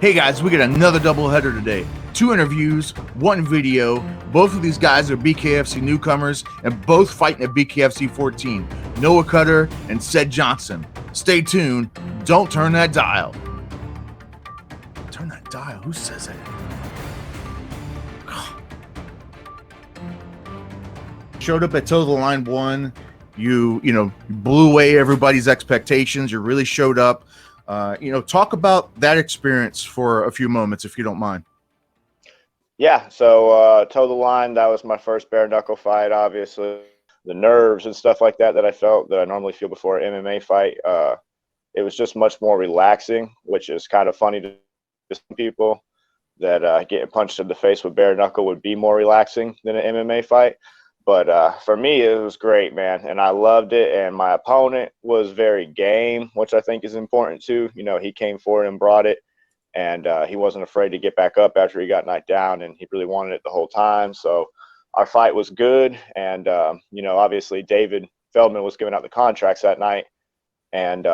Hey guys, we got another doubleheader today. 2 interviews, 1 video. Both of these guys are BKFC newcomers and both fighting at BKFC 14. Noah Cutter and Sed Johnson. Stay tuned. Don't turn that dial. Turn that dial? Who says that? Showed up at Toe the Line 1. You blew away everybody's expectations. You really showed up. Talk about that experience for a few moments, if you don't mind. Yeah, so Toe the Line, that was my first bare knuckle fight, obviously. The nerves and stuff like that I felt that I normally feel before an MMA fight, it was just much more relaxing, which is kind of funny to some people that getting punched in the face with bare knuckle would be more relaxing than an MMA fight. But for me, it was great, man, and I loved it. And my opponent was very game, which I think is important too. He came forward and brought it, and he wasn't afraid to get back up after he got knocked down, and he really wanted it the whole time. So our fight was good, and obviously David Feldman was giving out the contracts that night, and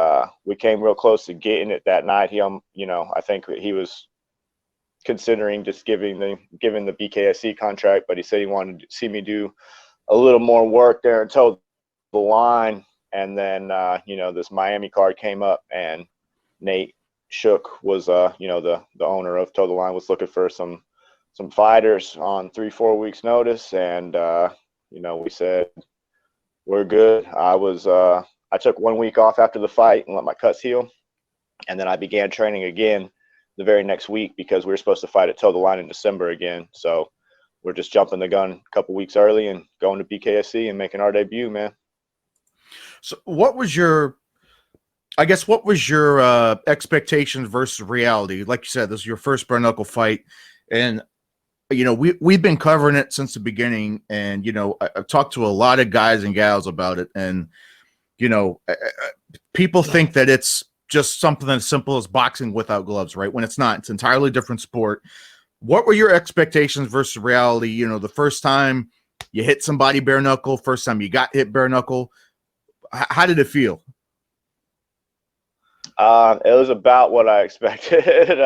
we came real close to getting it that night. I think he was considering just giving the BKFC contract, but he said he wanted to see me do a little more work there and Toe the Line. And then this Miami card came up, and Nate Shook was the owner of Toe the Line, was looking for some fighters on 3-4 weeks notice, and we said we're good. I took 1 week off after the fight and let my cuts heal, and then I began training again the very next week because we were supposed to fight at Toe the Line in December again. So we're just jumping the gun a couple weeks early and going to BKFC and making our debut, man. So what was your expectations versus reality? Like you said, this is your first bare knuckle fight, and we've been covering it since the beginning, and I've talked to a lot of guys and gals about it, and people think that it's just something as simple as boxing without gloves, right? When it's not. It's an entirely different sport. What were your expectations versus reality? The first time you hit somebody bare knuckle, first time you got hit bare knuckle, how did it feel? It was about what I expected.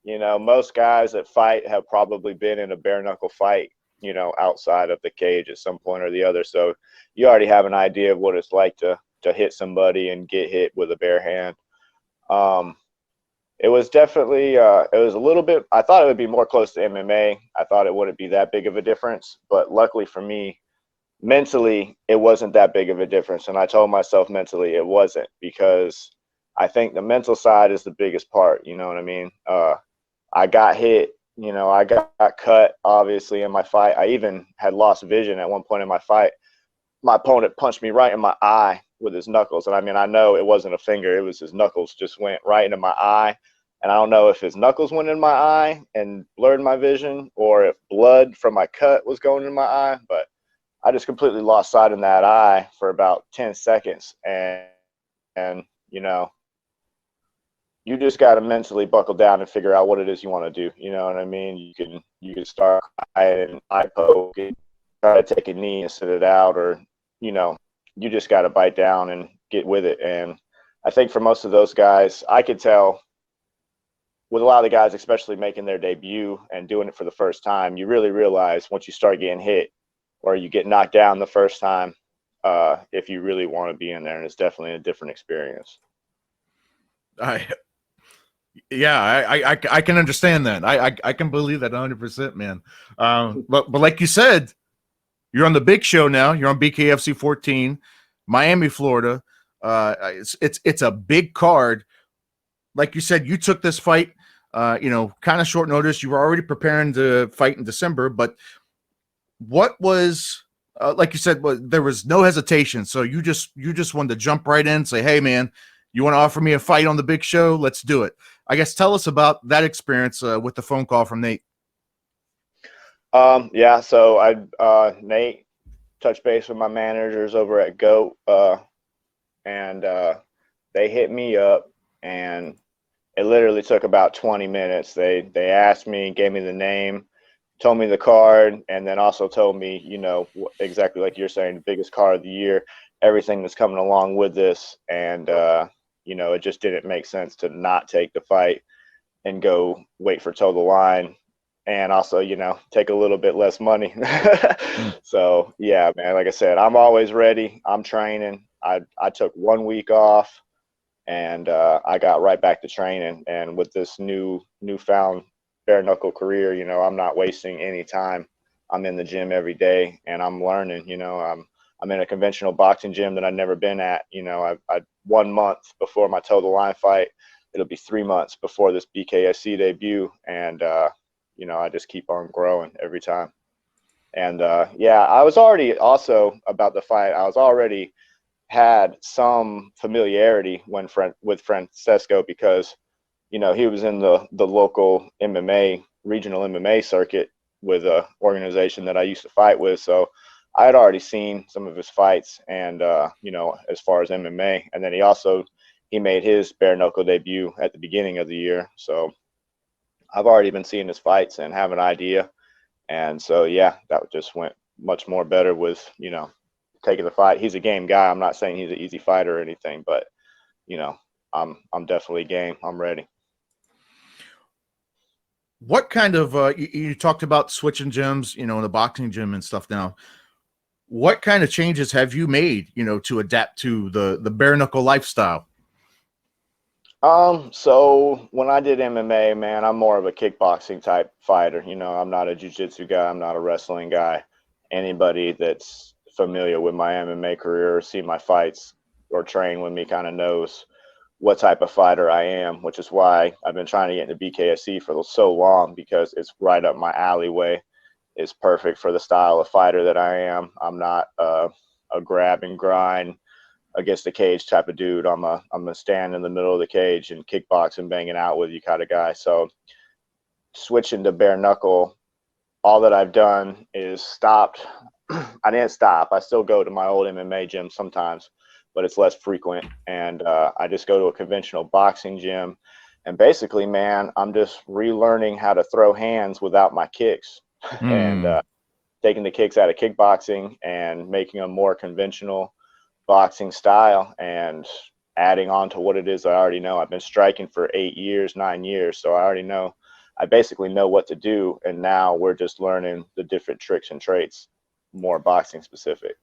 Most guys that fight have probably been in a bare knuckle fight, outside of the cage at some point or the other. So you already have an idea of what it's like to hit somebody and get hit with a bare hand. It was definitely, it was a little bit, I thought it would be more close to MMA. I thought it wouldn't be that big of a difference, but luckily for me, mentally, it wasn't that big of a difference. And I told myself mentally it wasn't, because I think the mental side is the biggest part. You know what I mean? I got hit, I got cut, obviously, in my fight. I even had lost vision at one point in my fight. My opponent punched me right in my eye with his knuckles. And I know it wasn't a finger, it was his knuckles just went right into my eye. And I don't know if his knuckles went in my eye and blurred my vision, or if blood from my cut was going in my eye, but I just completely lost sight in that eye for about 10 seconds. And you just got to mentally buckle down and figure out what it is you want to do. You know what I mean? You can start crying, eye poke, try to take a knee and sit it out, or you just got to bite down and get with it. And I think for most of those guys, I could tell with a lot of the guys, especially making their debut and doing it for the first time, you really realize once you start getting hit or you get knocked down the first time, if you really want to be in there. And it's definitely a different experience. I can understand that. I can believe that 100%, man. But like you said, you're on the big show now. You're on BKFC 14, Miami, Florida. It's a big card. Like you said, you took this fight, kind of short notice. You were already preparing to fight in December, but what was like you said, there was no hesitation. So you just wanted to jump right in and say, "Hey, man, you want to offer me a fight on the big show? Let's do it." I guess tell us about that experience with the phone call from Nate. Yeah, so Nate touched base with my managers over at GOAT, and they hit me up, and it literally took about 20 minutes. They asked me, gave me the name, told me the card, and then also told me, exactly like you're saying, the biggest card of the year, everything that's coming along with this. And, it just didn't make sense to not take the fight. and go wait for toe the line, and also, you know, take a little bit less money. Mm. So yeah, man, like I said, I'm always ready. I'm training. I took 1 week off, and I got right back to training. And with this newfound bare knuckle career, you know, I'm not wasting any time. I'm in the gym every day, and I'm learning. You know, I'm in a conventional boxing gym that I've never been at. You know, I 1 month before my toe the line fight, it'll be 3 months before this BKFC debut, and you know, I just keep on growing every time. And yeah, I was already also about the fight. I was already had some familiarity with Francesco, because you know, he was in the local MMA, regional MMA circuit with a organization that I used to fight with. So I had already seen some of his fights, and you know, as far as MMA. And then he made his bare knuckle debut at the beginning of the year. So I've already been seeing his fights and have an idea. And so yeah, that just went much more better with, you know, taking the fight. He's a game guy. I'm not saying he's an easy fighter or anything, but you know, I'm definitely game. I'm ready. What kind of you talked about switching gyms, you know, in the boxing gym and stuff now. What kind of changes have you made, you know, to adapt to the bare knuckle lifestyle? So when I did MMA, man, I'm more of a kickboxing type fighter. You know, I'm not a jiu-jitsu guy. I'm not a wrestling guy. Anybody that's familiar with my MMA career or see my fights or train with me kind of knows what type of fighter I am, which is why I've been trying to get into BKFC for so long, because it's right up my alleyway. It's perfect for the style of fighter that I am. I'm not a grab and grind against the cage type of dude. I'm a stand in the middle of the cage and kickbox and banging out with you kind of guy. So switching to bare knuckle, all that I've done is stopped. I didn't stop. I still go to my old MMA gym sometimes, but it's less frequent. And I just go to a conventional boxing gym. And basically, man, I'm just relearning how to throw hands without my kicks, and Mm. taking the kicks out of kickboxing and making them more conventional boxing style, and adding on to what it is I already know. I've been striking for 8 years, 9 years, so I already know. I basically know what to do, and now we're just learning the different tricks and traits, more boxing specific.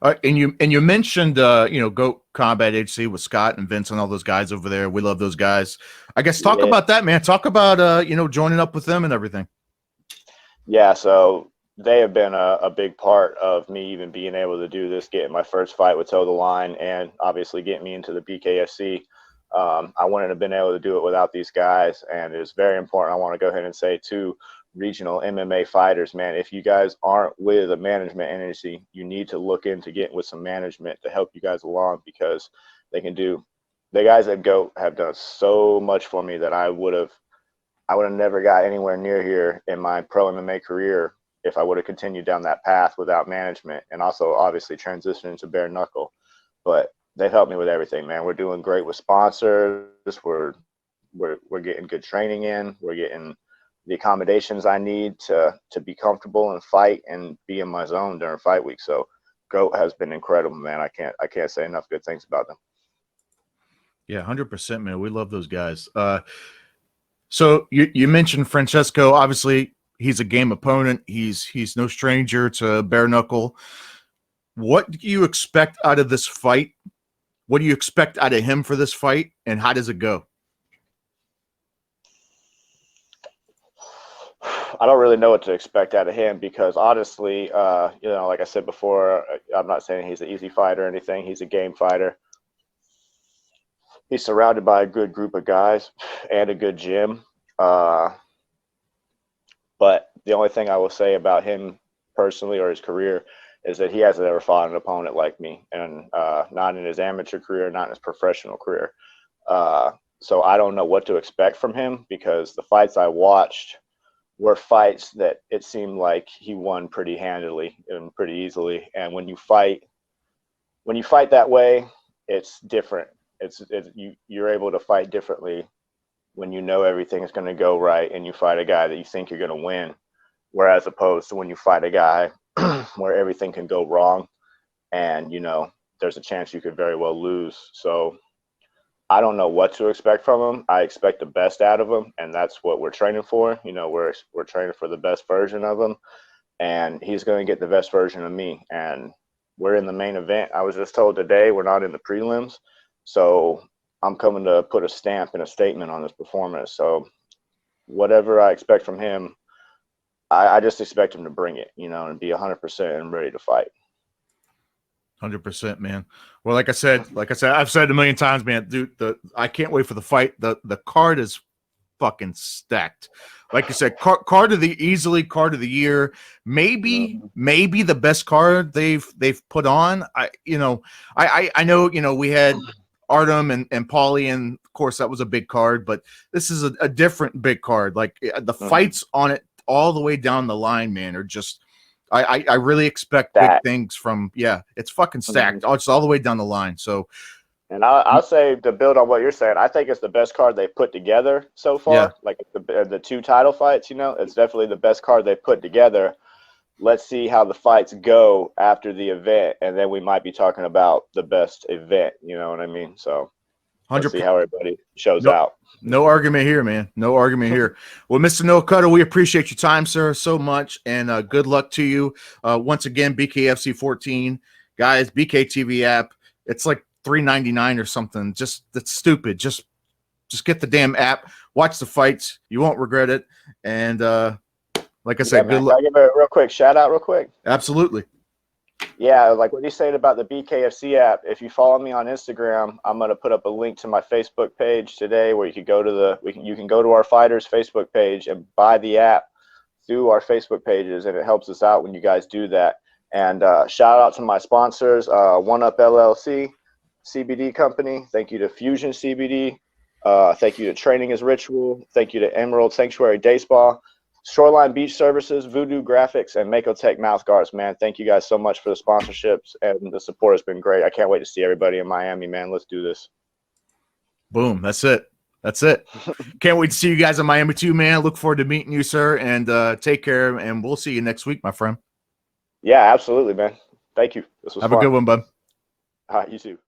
And you mentioned you know, Goat Combat HC with Scott and Vince and all those guys over there. We love those guys. I guess talk Yeah, about that, man. Talk about you know, joining up with them and everything. yeah. So they have been a big part of me even being able to do this, getting my first fight with Toe the Line, and obviously getting me into the BKFC. I wouldn't have been able to do it without these guys, and it's very important. I want to go ahead and say to regional MMA fighters, man, if you guys aren't with a management agency, you need to look into getting with some management to help you guys along, because they can do. The guys at GOAT have done so much for me that I would have never got anywhere near here in my pro MMA career if I would have continued down that path without management, and also obviously transitioning to bare knuckle. But they've helped me with everything, man. We're doing great with sponsors. We're getting good training in. We're getting the accommodations I need to be comfortable and fight and be in my zone during fight week. So GOAT has been incredible, man. I can't say enough good things about them. Yeah, 100%, man. We love those guys. So you mentioned Francesco. Obviously, he's a game opponent. He's no stranger to bare knuckle. What do you expect out of this fight? What do you expect out of him for this fight, and how does it go? I don't really know what to expect out of him, because honestly, you know, like I said before, I'm not saying he's an easy fighter or anything. He's a game fighter. He's surrounded by a good group of guys and a good gym. Uh, but the only thing I will say about him personally or his career is that he hasn't ever fought an opponent like me, and not in his amateur career, not in his professional career. So I don't know what to expect from him, because the fights I watched were fights that it seemed like he won pretty handily and pretty easily. And when you fight that way, it's different. You're able to fight differently when you know everything is going to go right, and you fight a guy that you think you're going to win, whereas opposed to when you fight a guy where everything can go wrong, and you know there's a chance you could very well lose. So I don't know what to expect from him. I expect the best out of him, and that's what we're training for. You know, we're training for the best version of him, and he's going to get the best version of me. And we're in the main event. I was just told today we're not in the prelims, so I'm coming to put a stamp and a statement on this performance. So whatever I expect from him, I just expect him to bring it, you know, and be 100% and ready to fight. 100%, man. Well, like I said, I've said it a million times, man. Dude, I can't wait for the fight. The card is fucking stacked. Like you said, card of the year, maybe the best card they've put on. I know, we had Artem and Paulie, and of course that was a big card, but this is a different big card. Like the fights on it all the way down the line, man, are just I really expect big things from it's fucking stacked. It's all the way down the line. So and I'll say, to build on what you're saying, I think it's the best card they've put together so far. Yeah. Like the 2 title fights, you know, it's definitely the best card they've put together. Let's see how the fights go after the event, and then we might be talking about the best event. You know what I mean? So let's see how everybody shows out. No argument here, man. No argument here. Well, Mr. No Cutter, we appreciate your time, sir, so much, and good luck to you. Once again, BKFC 14, guys, BKTV app. It's like $3.99 or something. That's stupid. Just get the damn app. Watch the fights. You won't regret it. And like I said, good luck. Can I give a real quick shout out, real quick? Absolutely. Yeah, like what you said about the BKFC app. If you follow me on Instagram, I'm gonna put up a link to my Facebook page today, where you can go to you can go to our fighters Facebook page and buy the app through our Facebook pages, and it helps us out when you guys do that. And shout out to my sponsors, One Up LLC, CBD company. Thank you to Fusion CBD. Thank you to Training is Ritual. Thank you to Emerald Sanctuary Day Spa, Shoreline Beach Services, Voodoo Graphics, and Makotech Mouth Guards, man. Thank you guys so much for the sponsorships, and the support has been great. I can't wait to see everybody in Miami, man. Let's do this. Boom. That's it. Can't wait to see you guys in Miami too, man. Look forward to meeting you, sir, and take care, and we'll see you next week, my friend. Yeah, absolutely, man. Thank you. This was Have fun. a good one, bud. You too.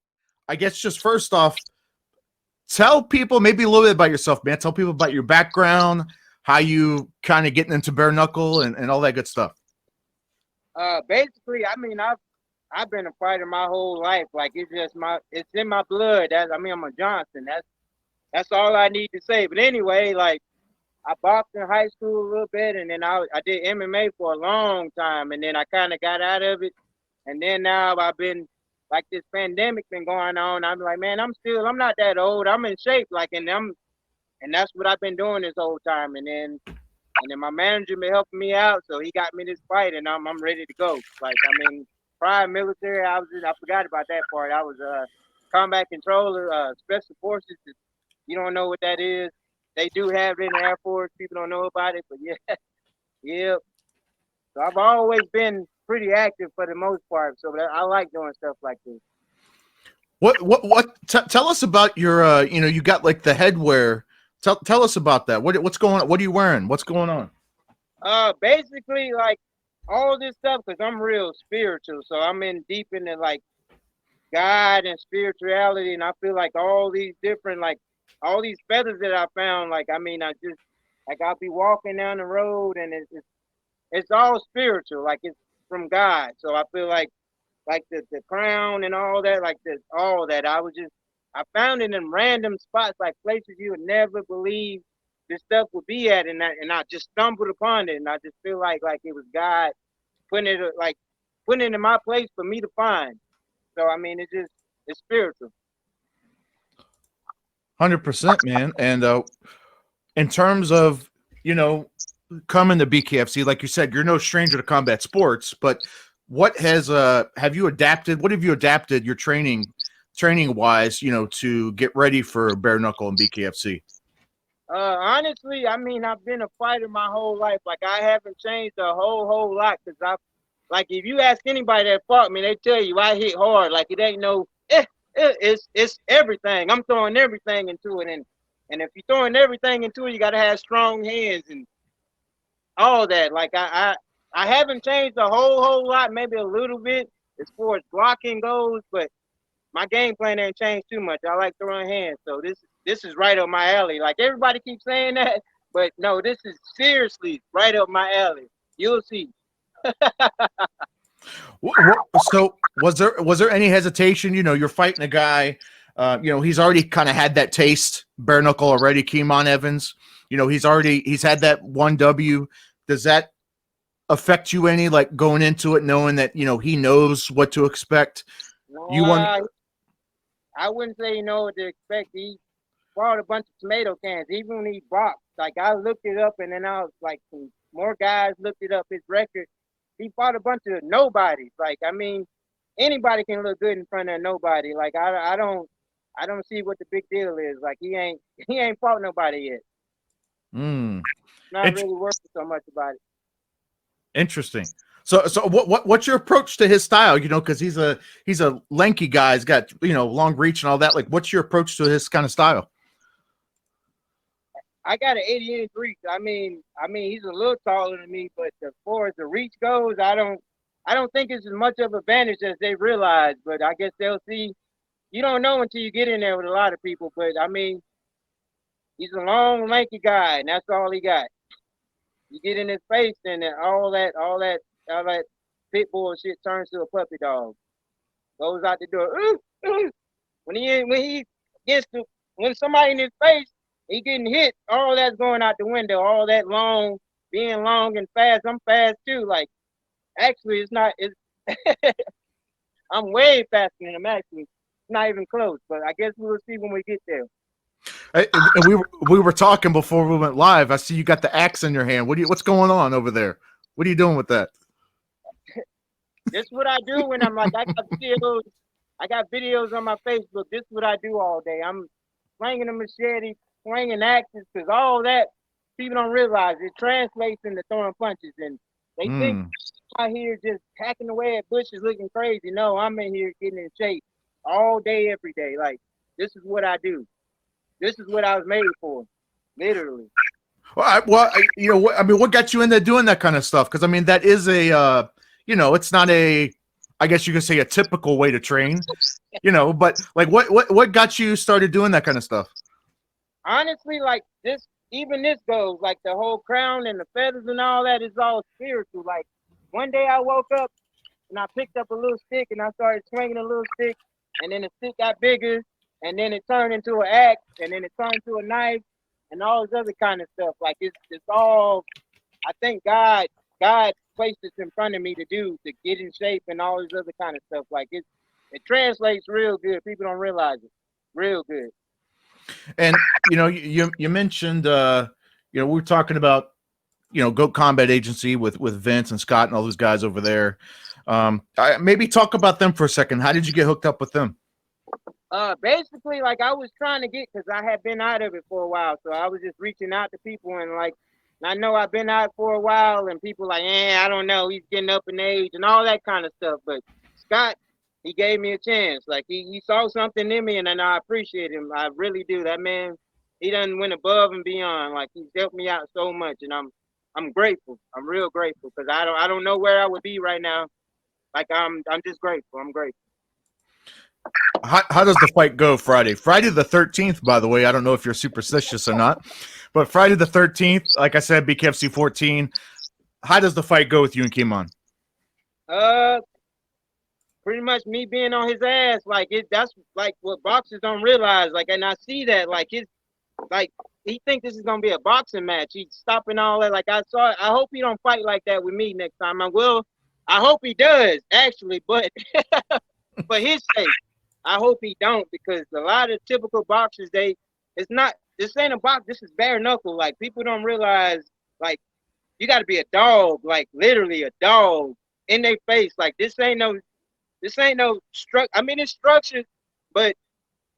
I guess just first off, tell people maybe a little bit about yourself, man. Tell people about your background, how you kind of getting into bare knuckle and all that good stuff. Basically, I mean, I've been a fighter my whole life. Like it's in my blood. I'm a Johnson. That's all I need to say. But anyway, like I boxed in high school a little bit, and then I did MMA for a long time, and then I kind of got out of it. And then now I've been, like, this pandemic been going on. I'm like, man, I'm not that old. I'm in shape, like, and that's what I've been doing this whole time. And then my manager been helping me out, so he got me this fight, and I'm ready to go. Like, I mean, prior military, I forgot about that part. I was a combat controller, special forces. You don't know what that is. They do have it in the Air Force. People don't know about it, but yeah. So I've always been pretty active for the most part. So I like doing stuff like this. Tell us about your, you got like the headwear. Tell us about that. What's going on? What are you wearing? What's going on? Basically, like all this stuff, because I'm real spiritual. So I'm in deep into like God and spirituality, and I feel like all these different, like all these feathers that I found, like, I mean, I'll be walking down the road, and it's all spiritual, like it's from God. So I feel like the crown and all that, like all that, I found it in random spots, like places you would never believe this stuff would be at, and I just stumbled upon it, and I just feel like it was God putting it in my place for me to find. So I mean, it's spiritual. 100%, man. And in terms of coming to BKFC, like you said, you're no stranger to combat sports. But what have you adapted your training wise, to get ready for bare knuckle and BKFC? Honestly, I mean, I've been a fighter my whole life. Like I haven't changed a whole lot, because like if you ask anybody that fought me, they tell you I hit hard. Like it ain't no. It's everything. I'm throwing everything into it, and if you're throwing everything into it, you gotta have strong hands and all that. Like I haven't changed a whole lot, maybe a little bit as far as blocking goes, but my game plan ain't changed too much. I like throwing hands, so this is right up my alley. Like everybody keeps saying that, but no, this is seriously right up my alley. You'll see. So was there any hesitation? You know, you're fighting a guy. You know, he's already kind of had that taste, bare knuckle already. Keemon Evans. You know, he's had that 1W. Does that affect you any, like going into it knowing that, you know, he knows what to expect? I wouldn't say you know what to expect. He bought a bunch of tomato cans. Even when he boxed, like I looked it up, and then I was like, some more guys looked it up. His record, he fought a bunch of nobodies. Like, I mean, anybody can look good in front of nobody. Like I don't see what the big deal is. Like he ain't fought nobody yet. Not really working so much about it. Interesting. So what's your approach to his style? You know, because he's a lanky guy. He's got, you know, long reach and all that. Like, what's your approach to his kind of style? I got an 80-inch reach. I mean, he's a little taller than me, but as far as the reach goes, I don't think it's as much of an advantage as they realize. But I guess they'll see. You don't know until you get in there with a lot of people. But I mean, he's a long, lanky guy, and that's all he got. You get in his face, and all that pit bull shit turns to a puppy dog. Goes out the door. Ooh, ooh. When somebody in his face, he getting hit. All that's going out the window. All that being long and fast. I'm fast too. Like, actually, it's not. It's I'm way faster than him. Actually, it's not even close. But I guess we'll see when we get there. And we were talking before we went live. I see you got the axe in your hand. What's going on over there? What are you doing with that? This is what I do when I'm like, I got videos on my Facebook. This is what I do all day. I'm slinging a machete, swinging axes, because all that people don't realize it translates into throwing punches, and they think I'm out here just hacking away at bushes looking crazy. No, I'm in here getting in shape all day, every day. Like, this is what I do. This is what I was made for, literally. You know, what got you into doing that kind of stuff? Because I mean, that is a, you know, it's not a, I guess you could say a typical way to train, you know. But like, what got you started doing that kind of stuff? Honestly, like this goes, like the whole crown and the feathers and all that is all spiritual. Like one day I woke up and I picked up a little stick and I started swinging a little stick, and then the stick got bigger. And then it turned into an axe, and then it turned into a knife, and all this other kind of stuff. Like it's all. I think God placed this in front of me to get in shape and all this other kind of stuff. Like it translates real good. People don't realize it, real good. And you know, you mentioned, you know, we were talking about, you know, Goat Combat Agency with Vince and Scott and all those guys over there. Maybe talk about them for a second. How did you get hooked up with them? Basically, like I was trying to get, because I had been out of it for a while, so I was just reaching out to people, and like, I know I've been out for a while, and people like, I don't know, he's getting up in age and all that kind of stuff. But Scott, he gave me a chance. Like he saw something in me, and I appreciate him. I really do. That man, he done went above and beyond. Like he's helped me out so much, and I'm grateful. I'm real grateful, because I don't know where I would be right now. Like I'm just grateful. I'm grateful. How does the fight go Friday? Friday the 13th, by the way. I don't know if you're superstitious or not, but Friday the 13th, like I said, BKFC 14. How does the fight go with you and Keemon? Pretty much me being on his ass. Like that's like what boxers don't realize. Like, and I see that. Like he think this is gonna be a boxing match. He's stopping all that. Like I hope he don't fight like that with me next time. I hope he does actually, but for his sake. I hope he don't, because a lot of typical boxers, this ain't a box, this is bare knuckle. Like people don't realize, like you got to be a dog, like literally a dog in their face. Like this ain't no structure. I mean, it's structured, but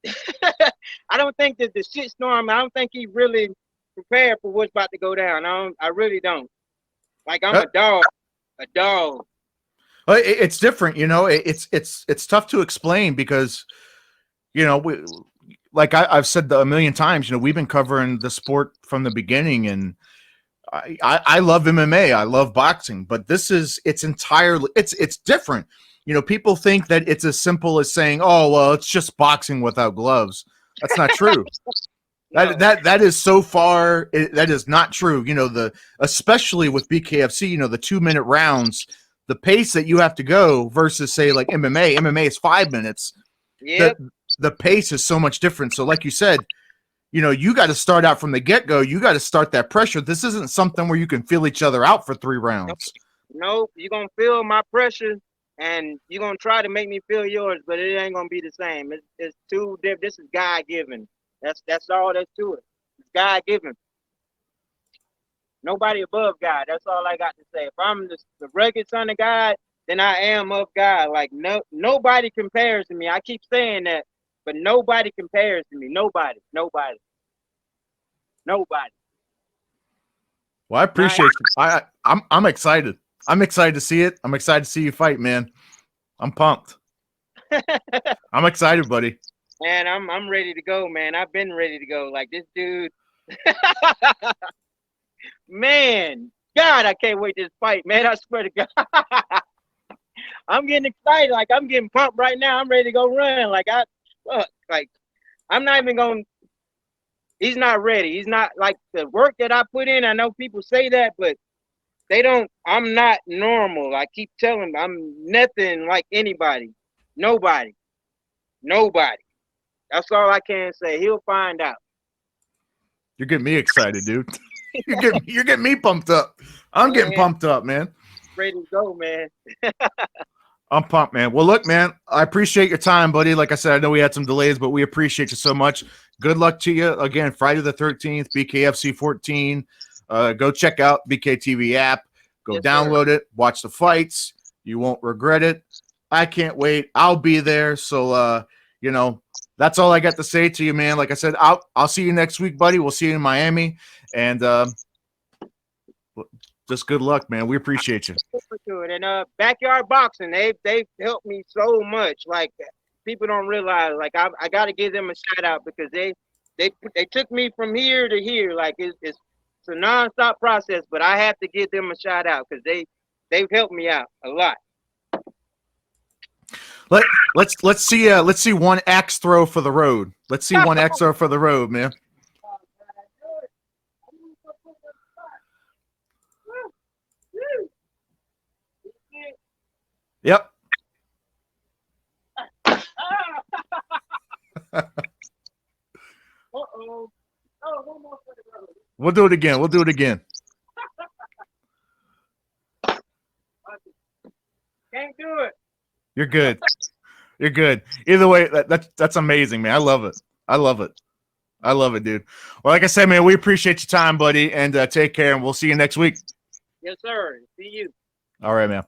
I don't think that the shit storm. I don't think he really prepared for what's about to go down. I really don't. Like I'm a dog. It's different, you know. It's tough to explain because, you know, I've said a million times, you know, we've been covering the sport from the beginning, and I love MMA, I love boxing, but it's entirely different. people think that it's as simple as saying, "Oh, well, it's just boxing without gloves." That's not true. That is so far. That is not true. Especially with BKFC, the 2-minute rounds, the pace that you have to go versus say like MMA. MMA is 5 minutes. Yep. The pace is so much different. So, like you said, you got to start out from the get-go. You got to start that pressure. This isn't something where you can feel each other out for 3 rounds. Nope. You're gonna feel my pressure, and you're gonna try to make me feel yours, but it ain't gonna be the same. It's too different. This is God given. That's all that's to it. It's God given. Nobody above God. That's all I got to say. If I'm the regular son of God, then I am of God. Like nobody compares to me. I keep saying that, but nobody compares to me. Nobody. Well, I appreciate you. I'm excited. I'm excited to see it. I'm excited to see you fight, man. I'm pumped. I'm excited, buddy. Man, I'm ready to go, man. I've been ready to go. Like this dude. Man, God, I can't wait this fight, man. I swear to God. I'm getting excited. Like I'm getting pumped right now. I'm ready to go run. Like I'm not even going. He's not ready. He's not like the work that I put in. I know people say that, but they don't. I'm not normal. I keep telling them I'm nothing like anybody. Nobody. That's all I can say. He'll find out. You're getting me excited, dude. You're getting me pumped up. I'm getting pumped up, man. Ready to go, man. I'm pumped, man. Well, look, man, I appreciate your time, buddy. Like I said, I know we had some delays, but we appreciate you so much. Good luck to you. Again, Friday the 13th, BKFC 14. Go check out BKTV app. Go download it. Watch the fights. You won't regret it. I can't wait. I'll be there. So, that's all I got to say to you, man. Like I said, I'll see you next week, buddy. We'll see you in Miami. And just good luck, man. We appreciate you. And backyard boxing, they've helped me so much. Like people don't realize. Like I got to give them a shout out because they took me from here to here. Like it's a nonstop process, but I have to give them a shout out because they've helped me out a lot. Let's see one axe throw for the road. Let's see one axe throw for the road, man. Yep. Uh-oh. Oh, one more for the road. We'll do it again. Can't do it. You're good. Either way, that's amazing, man. I love it, dude. Well, like I said, man, we appreciate your time, buddy, and take care, and we'll see you next week. Yes, sir. See you. All right, man.